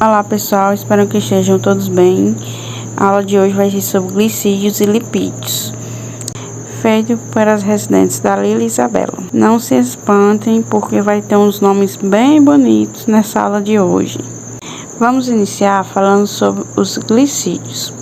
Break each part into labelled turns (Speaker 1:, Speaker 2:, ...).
Speaker 1: Olá pessoal, espero que estejam todos bem. A aula de hoje vai ser sobre glicídios e lipídios, feito pelas residentes Dalila e Isabela. Não se espantem porque vai ter uns nomes bem bonitos nessa aula de hoje. Vamos iniciar falando sobre os glicídios,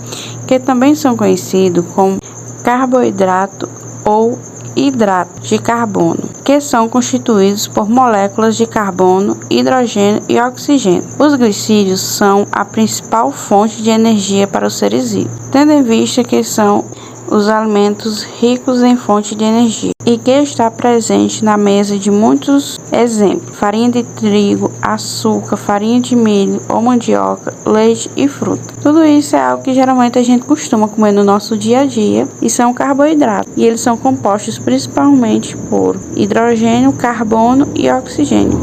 Speaker 1: que também são conhecidos como carboidrato ou hidrato de carbono, que são constituídos por moléculas de carbono, hidrogênio e oxigênio. Os glicídios são a principal fonte de energia para os seres vivos, tendo em vista que são os alimentos ricos em fonte de energia e que está presente na mesa de muitos exemplos: farinha de trigo, açúcar, farinha de milho ou mandioca, leite e fruta. Tudo isso é algo que geralmente a gente costuma comer no nosso dia a dia e são carboidratos, e eles são compostos principalmente por hidrogênio, carbono e oxigênio.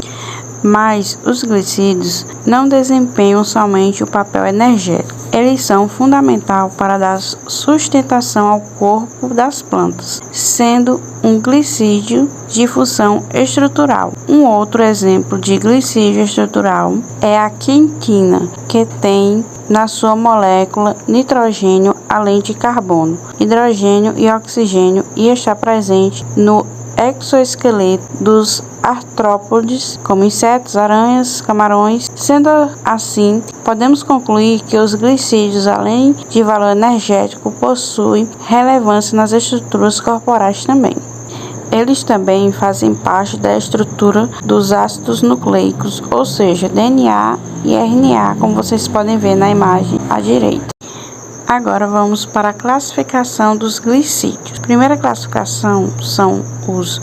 Speaker 1: Mas os glicídios não desempenham somente o papel energético. Eles são fundamentais para dar sustentação ao corpo das plantas, sendo um glicídio de função estrutural. Um outro exemplo de glicídio estrutural é a quitina, que tem na sua molécula nitrogênio além de carbono, hidrogênio e oxigênio, e está presente no exoesqueleto dos artrópodes, como insetos, aranhas, camarões. Sendo assim, podemos concluir que os glicídios, além de valor energético, possuem relevância nas estruturas corporais também. Eles também fazem parte da estrutura dos ácidos nucleicos, ou seja, DNA e RNA, como vocês podem ver na imagem à direita. Agora vamos para a classificação dos glicídios. A primeira classificação são os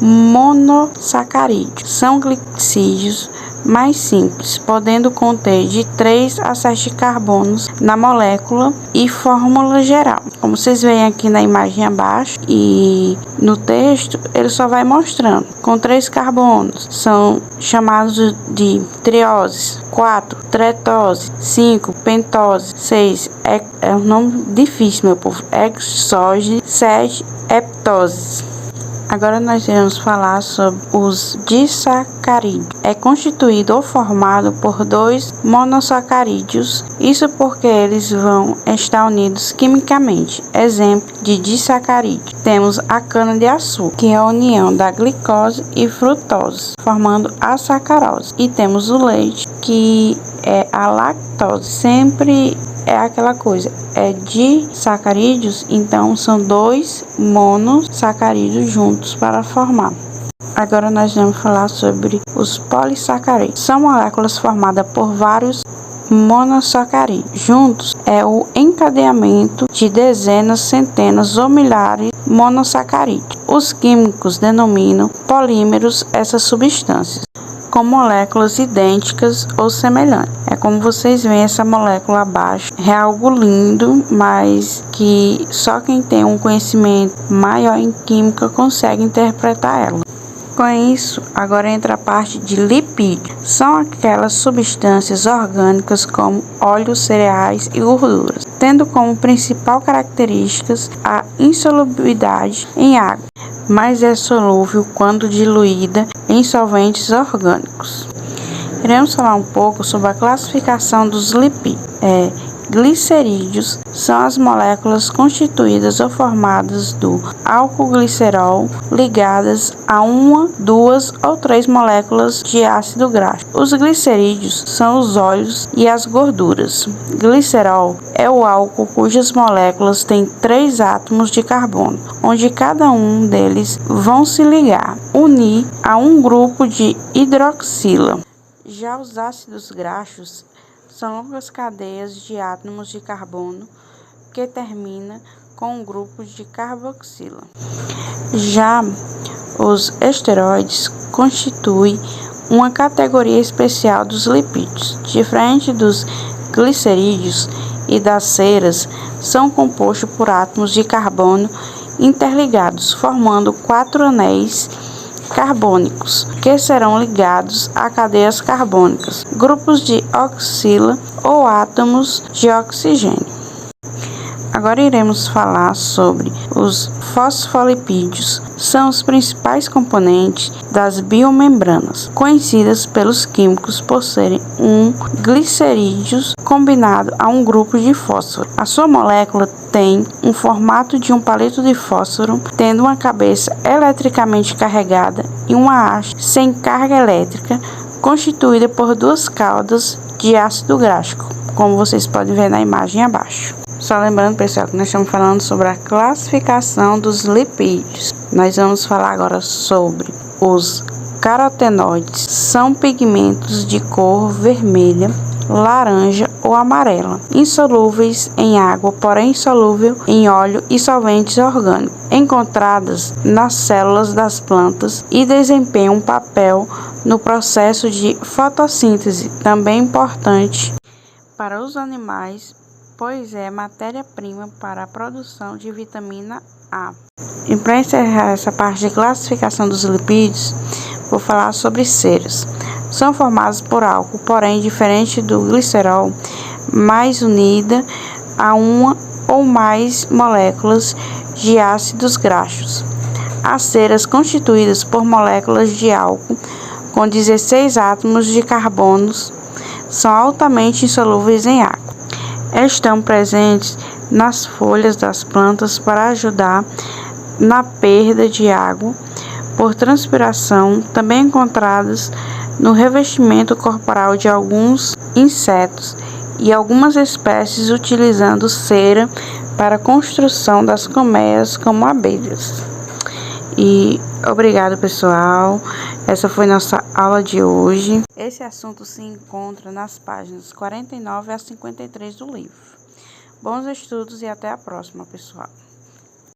Speaker 1: monossacarídeos. São glicídios mais simples, podendo conter de 3 a 7 carbonos na molécula e fórmula geral. Como vocês veem aqui na imagem abaixo e no texto, ele só vai mostrando. Com 3 carbonos, são chamados de triose, 4 tretose, 5 pentose, 6 é um nome difícil, meu povo, hexose, 7 heptose. Agora nós iremos falar sobre os disacarídeos. É constituído ou formado por 2 monossacarídeos, isso porque eles vão estar unidos quimicamente. Exemplo de disacarídeo: temos a cana-de-açúcar, que é a união da glicose e frutose, formando a sacarose. E temos o leite, que é a lactose. Sempre é aquela coisa, é disacarídeos, então são 2 monossacarídeos juntos para formar. Agora nós vamos falar sobre os polissacarídeos. São moléculas formadas por vários monossacarídeos. Juntos é o encadeamento de dezenas, centenas ou milhares de monossacarídeos. Os químicos denominam polímeros essas substâncias, com moléculas idênticas ou semelhantes. É como vocês veem essa molécula abaixo. É algo lindo, mas que só quem tem um conhecimento maior em química consegue interpretar ela. Com isso, agora entra a parte de lipídios. São aquelas substâncias orgânicas como óleos, cereais e gorduras, tendo como principal características a insolubilidade em água, mas é solúvel quando diluída em solventes orgânicos. Iremos falar um pouco sobre a classificação dos lipídios. Glicerídeos são as moléculas constituídas ou formadas do álcool glicerol ligadas a 1, 2 ou 3 moléculas de ácido graxo. Os glicerídeos são os óleos e as gorduras. Glicerol é o álcool cujas moléculas têm 3 átomos de carbono, onde cada um deles vão se ligar, unir a um grupo de hidroxila. Já os ácidos graxos são longas cadeias de átomos de carbono que termina com um grupo de carboxila. Já os esteroides constituem uma categoria especial dos lipídios. Diferente dos glicerídeos e das ceras, são compostos por átomos de carbono interligados, formando 4 anéis carbônicos, que serão ligados a cadeias carbônicas, grupos de oxila ou átomos de oxigênio. Agora iremos falar sobre os fosfolipídios. São os principais componentes das biomembranas, conhecidas pelos químicos por serem um glicerídeo combinado a um grupo de fósforo. A sua molécula tem um formato de um palito de fósforo, tendo uma cabeça eletricamente carregada e uma haste sem carga elétrica, constituída por duas caudas de ácido gráfico, como vocês podem ver na imagem abaixo. Só lembrando, pessoal, que nós estamos falando sobre a classificação dos lipídios. Nós vamos falar agora sobre os carotenoides. São pigmentos de cor vermelha, laranja ou amarela, insolúveis em água, porém solúvel em óleo e solventes orgânicos, encontradas nas células das plantas e desempenham um papel no processo de fotossíntese, também importante para os animais, pois é matéria-prima para a produção de vitamina A. E para encerrar essa parte de classificação dos lipídios, vou falar sobre ceras. São formados por álcool, porém diferente do glicerol, mais unida a uma ou mais moléculas de ácidos graxos. As ceras constituídas por moléculas de álcool com 16 átomos de carbonos são altamente insolúveis em água. Estão presentes nas folhas das plantas para ajudar na perda de água por transpiração, também encontradas no revestimento corporal de alguns insetos e algumas espécies utilizando cera para a construção das colmeias, como abelhas. E obrigado, pessoal. Essa foi nossa aula de hoje. Esse assunto se encontra nas páginas 49 a 53 do livro. Bons estudos e até a próxima, pessoal.